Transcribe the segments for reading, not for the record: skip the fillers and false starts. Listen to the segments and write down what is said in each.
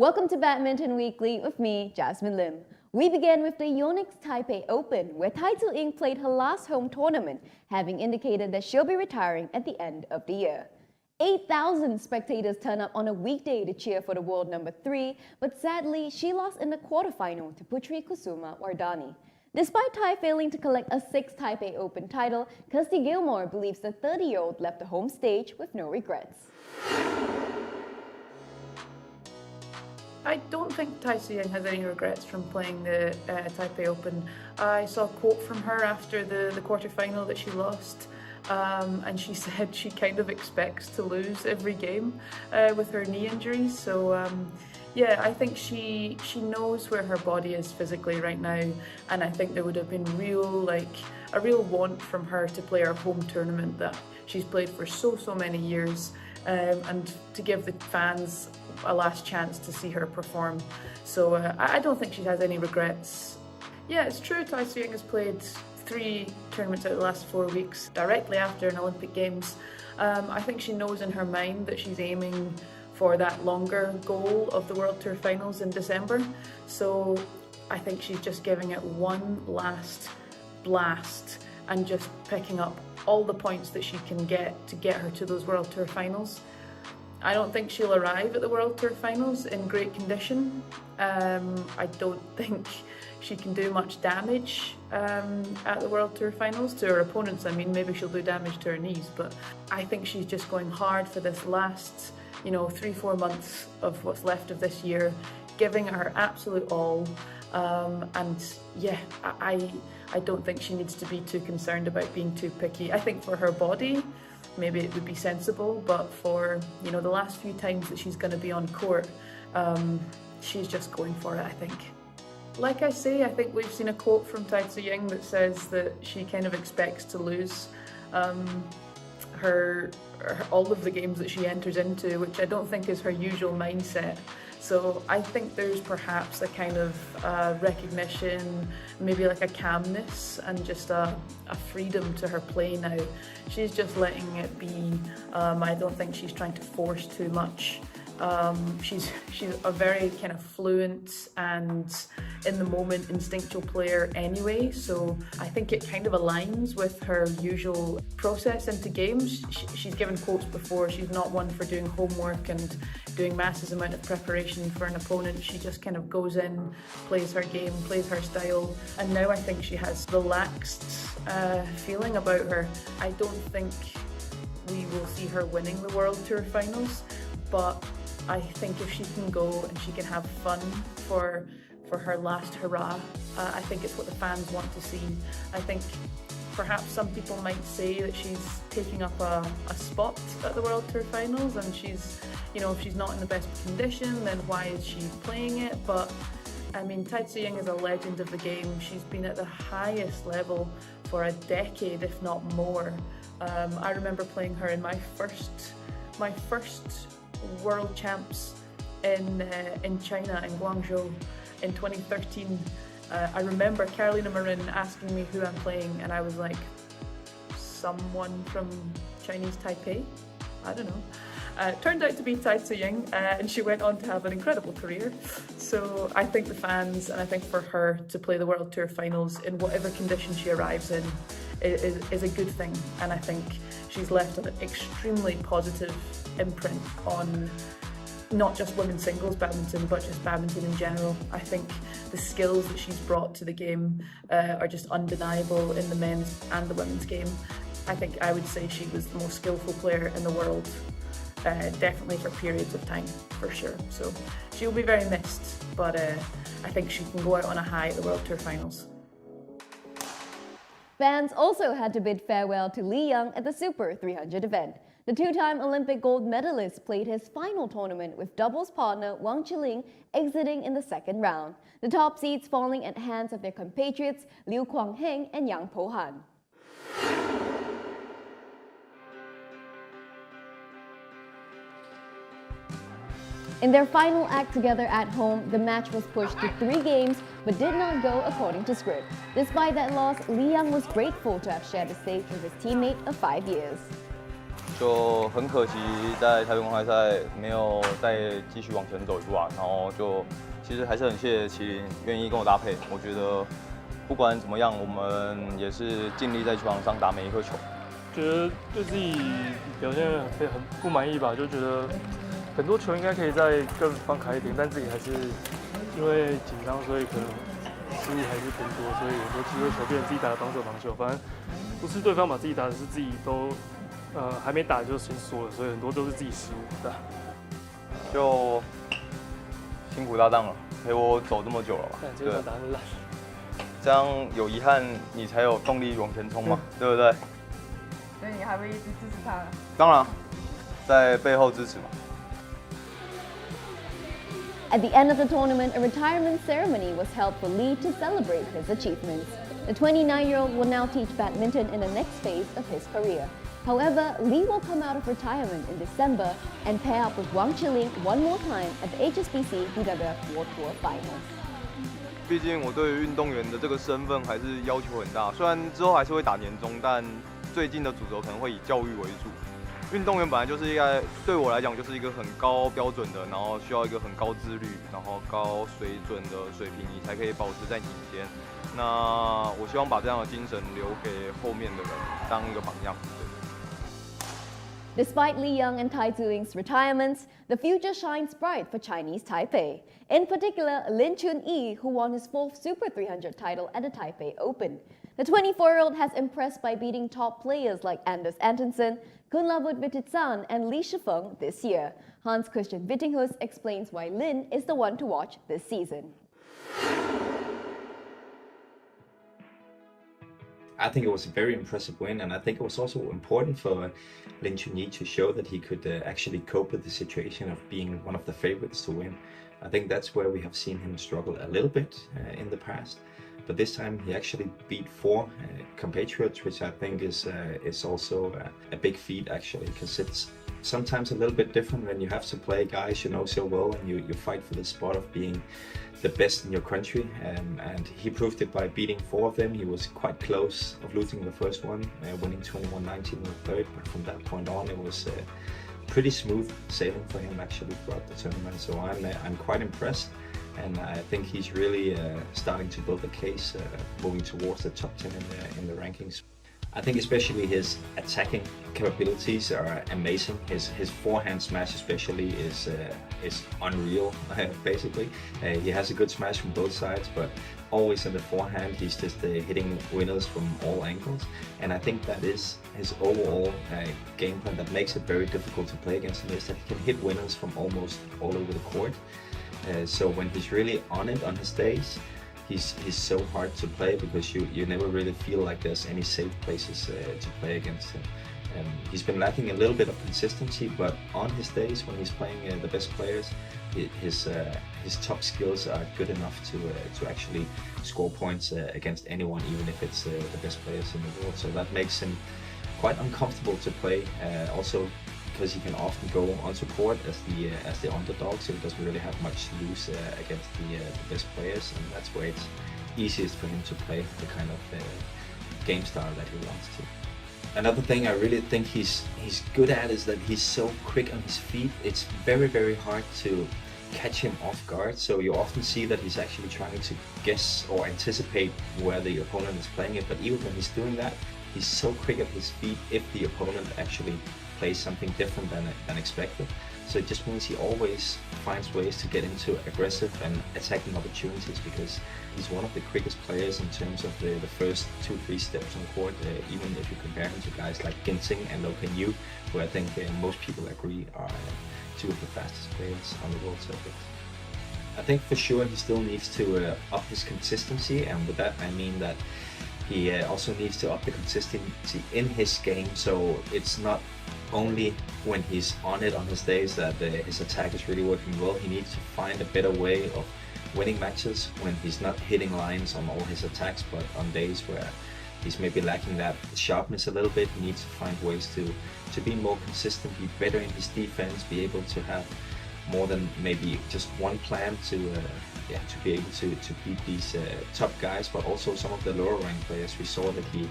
Welcome to Badminton Weekly with me, Jasmine Lim. We began with the Yonex Taipei Open, where Tai Tzu Ying played her last home tournament, having indicated that she'll be retiring at the end of the year. 8,000 spectators turned up on a weekday to cheer for the world number 3, but sadly, she lost in the quarterfinal to Putri Kusuma Wardani. Despite Tai failing to collect a 6th Taipei Open title, Kirsty Gilmore believes the 30-year-old left the home stage with no regrets. I don't think Tai Tzu Ying has any regrets from playing the Taipei Open. I saw a quote from her after the quarter-final that she lost, and she said she kind of expects to lose every game with her knee injuries. So yeah, I think she knows where her body is physically right now, and I think there would have been a real want from her to play her home tournament that she's played for so many years, and to give the fans a last chance to see her perform. So I don't think she has any regrets. Yeah, it's true, Tai Tzu Ying has played 3 tournaments out of the last 4 weeks directly after an Olympic Games. I think she knows in her mind that she's aiming for that longer goal of the World Tour Finals in December. So I think she's just giving it one last blast and just picking up all the points that she can get to get her to those World Tour Finals. I don't think she'll arrive at the World Tour Finals in great condition. I don't think she can do much damage at the World Tour Finals to her opponents. I mean, maybe she'll do damage to her knees, but I think she's just going hard for this last, 3-4 months of what's left of this year, giving her absolute all. And yeah, I don't think she needs to be too concerned about being too picky. I think for her body, maybe it would be sensible, but for the last few times that she's going to be on court, she's just going for it, I think. Like I say, I think we've seen a quote from Tai Tzu Ying that says that she kind of expects to lose all of the games that she enters into, which I don't think is her usual mindset. So I think there's perhaps a kind of recognition, maybe like a calmness and just a freedom to her play now. She's just letting it be. I don't think she's trying to force too much. She's a very kind of fluent and in the moment instinctual player anyway, so I think it kind of aligns with her usual process into games. She's given quotes before. She's not one for doing homework and doing massive amount of preparation for an opponent. She just kind of goes in, plays her game, plays her style, and now I think she has relaxed feeling about her. I don't think we will see her winning the World Tour Finals, but I think if she can go and she can have fun for her last hurrah, I think it's what the fans want to see. I think perhaps some people might say that she's taking up a spot at the World Tour Finals, and she's, if she's not in the best condition, then why is she playing it? But I mean, Tai Tzu Ying is a legend of the game. She's been at the highest level for a decade, if not more. I remember playing her in my first World Champs in China, in Guangzhou, in 2013. I remember Carolina Marin asking me who I'm playing, and I was like, someone from Chinese Taipei? I don't know. Turned out to be Tai Tzu Ying, and she went on to have an incredible career. So I think the fans, and I think for her to play the World Tour Finals in whatever condition she arrives in is a good thing, and I think she's left an extremely positive imprint on not just women's singles badminton, but just badminton in general. I think the skills that she's brought to the game are just undeniable in the men's and the women's game. I think I would say she was the most skillful player in the world, definitely for periods of time, for sure. So she'll be very missed, but I think she can go out on a high at the World Tour Finals. Fans also had to bid farewell to Li Yang at the Super 300 event. The 2-time Olympic gold medalist played his final tournament with doubles partner Wang Chiling exiting in the second round, the top seeds falling at hands of their compatriots Liu Kuang-heng and Yang Po-han. In their final act together at home, the match was pushed to 3 games but did not go according to script. Despite that loss, Li Yang was grateful to have shared the stage with his teammate of 5 years. 就很可惜在台北公开赛没有再继续往前走一步啊。然后就其实还是很谢谢麒麟愿意跟我搭配。我觉得不管怎么样，我们也是尽力在球场上打每一颗球。觉得对自己表现很不满意吧，就觉得很多球应该可以再更放开一点，但自己还是因为紧张，所以可能失误还是偏多，所以很多机会球变成自己打的防守，反正不是对方把自己打的，是自己都还没打就先输了，所以很多都是自己失误的。就辛苦搭档了，陪我走这么久了吧？对，打得烂。这样有遗憾，你才有动力往前冲嘛，对不对？所以你还会一直支持他？当然，在背后支持嘛。At the end of the tournament, a retirement ceremony was held for Lee to celebrate his achievements. The 29-year-old will now teach badminton in the next phase of his career. However, Lee will come out of retirement in December and pair up with Wang Chiling one more time at the HSBC BWF World Tour Finals. 毕竟我对于运动员的这个身份还是要求很大，虽然之后还是会打年终，但最近的主轴可能会以教育为主。运动员本来就是应该对我来讲就是一个很高标准的，然后需要一个很高自律，然后高水准的水平，你才可以保持在顶尖。那我希望把这样的精神留给后面的人，当一个榜样。Despite Li Young and Tai Tzu Ying's retirements, the future shines bright for Chinese Taipei. In particular, Lin Chun-Yi, who won his 4th Super 300 title at the Taipei Open. The 24-year-old has impressed by beating top players like Anders Antonsen, Kunlavut Vittitsan and Li Shifeng this year. Hans Christian Wittinghus explains why Lin is the one to watch this season. I think it was a very impressive win, and I think it was also important for Lin Chun-Yi to show that he could actually cope with the situation of being one of the favorites to win. I think that's where we have seen him struggle a little bit in the past, but this time he actually beat 4 compatriots, which I think is also a big feat actually, because it's sometimes a little bit different when you have to play guys you know so well and you fight for the spot of being the best in your country, and he proved it by beating 4 of them. He was quite close of losing the first one, winning 21-19 in the third, but from that point on it was pretty smooth sailing for him actually throughout the tournament. So I'm quite impressed, and I think he's really starting to build a case moving towards the top 10 in the rankings. I think especially his attacking capabilities are amazing. His forehand smash especially is unreal, basically. He has a good smash from both sides, but always in the forehand he's just hitting winners from all angles. And I think that is his overall game plan that makes it very difficult to play against him, is that he can hit winners from almost all over the court. So when he's really on it on his days, he's so hard to play, because you never really feel like there's any safe places to play against him. He's been lacking a little bit of consistency, but on his days when he's playing the best players, his top skills are good enough to actually score points against anyone, even if it's the best players in the world. So that makes him quite uncomfortable to play. Also, because he can often go onto court as the underdog, so he doesn't really have much to lose against the best players, and that's where it's easiest for him to play the kind of game style that he wants to. Another thing I really think he's good at is that he's so quick on his feet. It's very, very hard to catch him off guard, so you often see that he's actually trying to guess or anticipate where the opponent is playing it, but even when he's doing that, he's so quick at his feet if the opponent actually plays something different than expected. So it just means he always finds ways to get into aggressive and attacking opportunities, because he's one of the quickest players in terms of the first 2-3 steps on court, even if you compare him to guys like Ginseng and Lo Yu, who I think most people agree are 2 of the fastest players on the world circuit. I think for sure he still needs to up his consistency, and with that I mean that he also needs to up the consistency in his game, so it's not only when he's on it on his days that his attack is really working well. He needs to find a better way of winning matches when he's not hitting lines on all his attacks, but on days where he's maybe lacking that sharpness a little bit, he needs to find ways to be more consistent, be better in his defense, be able to have more than maybe just one plan to be able to beat these top guys, but also some of the lower ranked players. We saw that he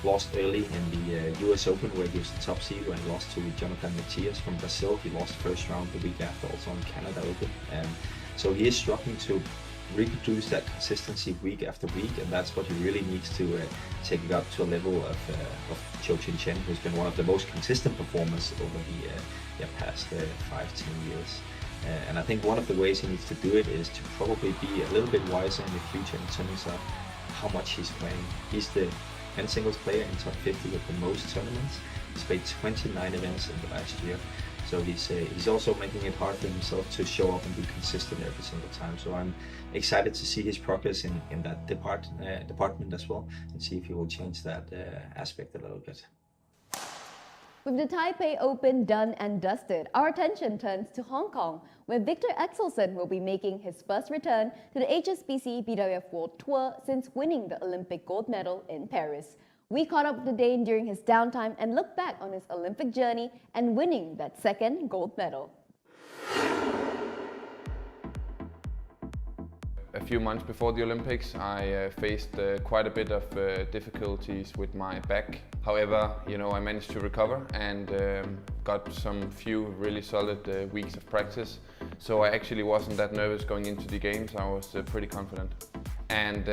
lost early in the US Open where he was the top seed when he lost to Jonathan Matias from Brazil. He lost first round the week after, also on Canada Open. So he is struggling to reproduce that consistency week after week, and that's what he really needs to take it up to a level of Chou Chin-Chen, who's been one of the most consistent performers over the past 5-10 years. And I think one of the ways he needs to do it is to probably be a little bit wiser in the future in terms of how much he's playing. He's the men's singles player in top 50 with the most tournaments. He's played 29 events in the last year. So he's also making it hard for himself to show up and be consistent every single time. So I'm excited to see his progress in that department as well, and see if he will change that aspect a little bit. With the Taipei Open done and dusted, our attention turns to Hong Kong, where Viktor Axelsen will be making his first return to the HSBC BWF World Tour since winning the Olympic gold medal in Paris. We caught up with Dane during his downtime and looked back on his Olympic journey and winning that second gold medal. A few months before the Olympics, I faced quite a bit of difficulties with my back. However, I managed to recover and got some few really solid weeks of practice. So I actually wasn't that nervous going into the games. I was pretty confident. And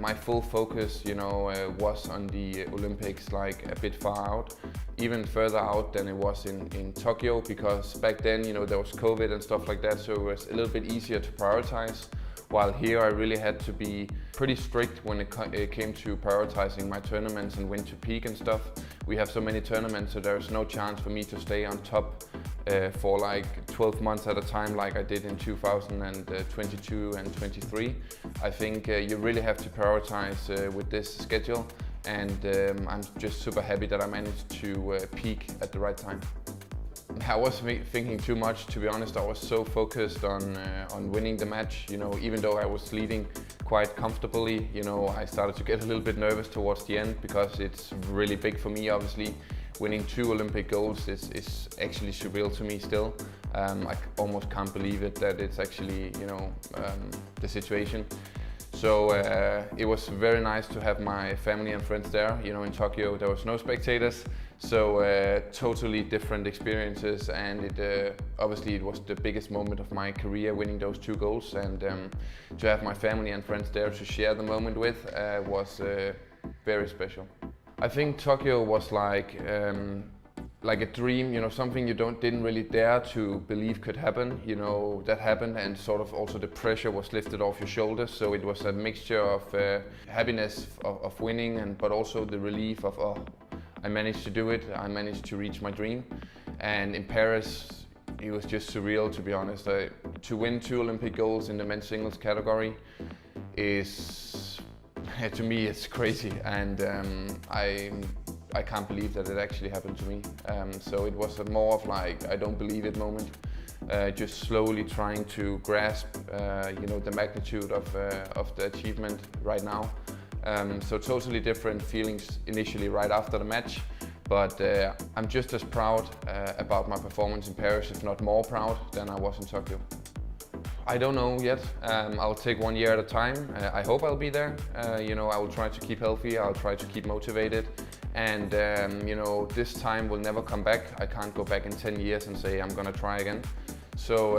my full focus, was on the Olympics, like a bit far out, even further out than it was in Tokyo, because back then, there was COVID and stuff like that, so it was a little bit easier to prioritize. While here I really had to be pretty strict when it came to prioritizing my tournaments and when to peak and stuff. We have so many tournaments, so there's no chance for me to stay on top for like 12 months at a time like I did in 2022 and 23. I think you really have to prioritize with this schedule, and I'm just super happy that I managed to peak at the right time. I wasn't thinking too much, to be honest. I was so focused on winning the match. Even though I was leading quite comfortably, I started to get a little bit nervous towards the end, because it's really big for me, obviously. Winning 2 Olympic golds is actually surreal to me still. I almost can't believe it that it's actually, the situation. So it was very nice to have my family and friends there. In Tokyo there was no spectators, so totally different experiences, and obviously it was the biggest moment of my career, winning those 2 goals, and to have my family and friends there to share the moment with was very special. I think Tokyo was like a dream, something you didn't really dare to believe could happen. That happened, and sort of also the pressure was lifted off your shoulders. So it was a mixture of happiness of winning, but also the relief of, oh, I managed to do it. I managed to reach my dream. And in Paris, it was just surreal, to be honest. To win 2 Olympic golds in the men's singles category is, to me, it's crazy. And I can't believe that it actually happened to me. So it was more of like, I don't believe it moment. Just slowly trying to grasp, the magnitude of the achievement right now. So totally different feelings initially right after the match, but I'm just as proud about my performance in Paris, if not more proud, than I was in Tokyo. I don't know yet. I'll take 1 year at a time. I hope I'll be there. I will try to keep healthy. I'll try to keep motivated. And this time will never come back. I can't go back in 10 years and say I'm gonna try again. So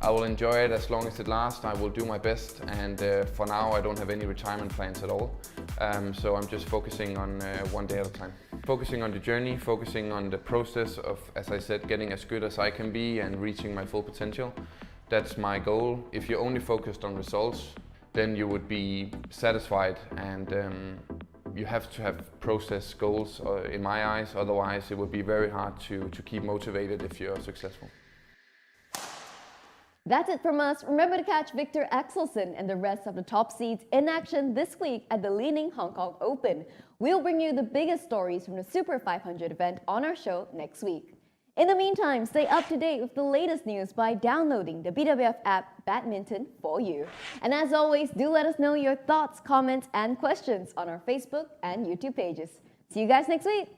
I will enjoy it as long as it lasts. I will do my best, and for now I don't have any retirement plans at all. So I'm just focusing on 1 day at a time. Focusing on the journey, focusing on the process of, as I said, getting as good as I can be and reaching my full potential. That's my goal. If you only focused on results, then you would be satisfied, and you have to have process goals in my eyes, otherwise it would be very hard to keep motivated if you're successful. That's it from us. Remember to catch Viktor Axelsen and the rest of the top seeds in action this week at the Leaning Hong Kong Open. We'll bring you the biggest stories from the Super 500 event on our show next week. In the meantime, stay up to date with the latest news by downloading the BWF app Badminton for you. And as always, do let us know your thoughts, comments, and questions on our Facebook and YouTube pages. See you guys next week.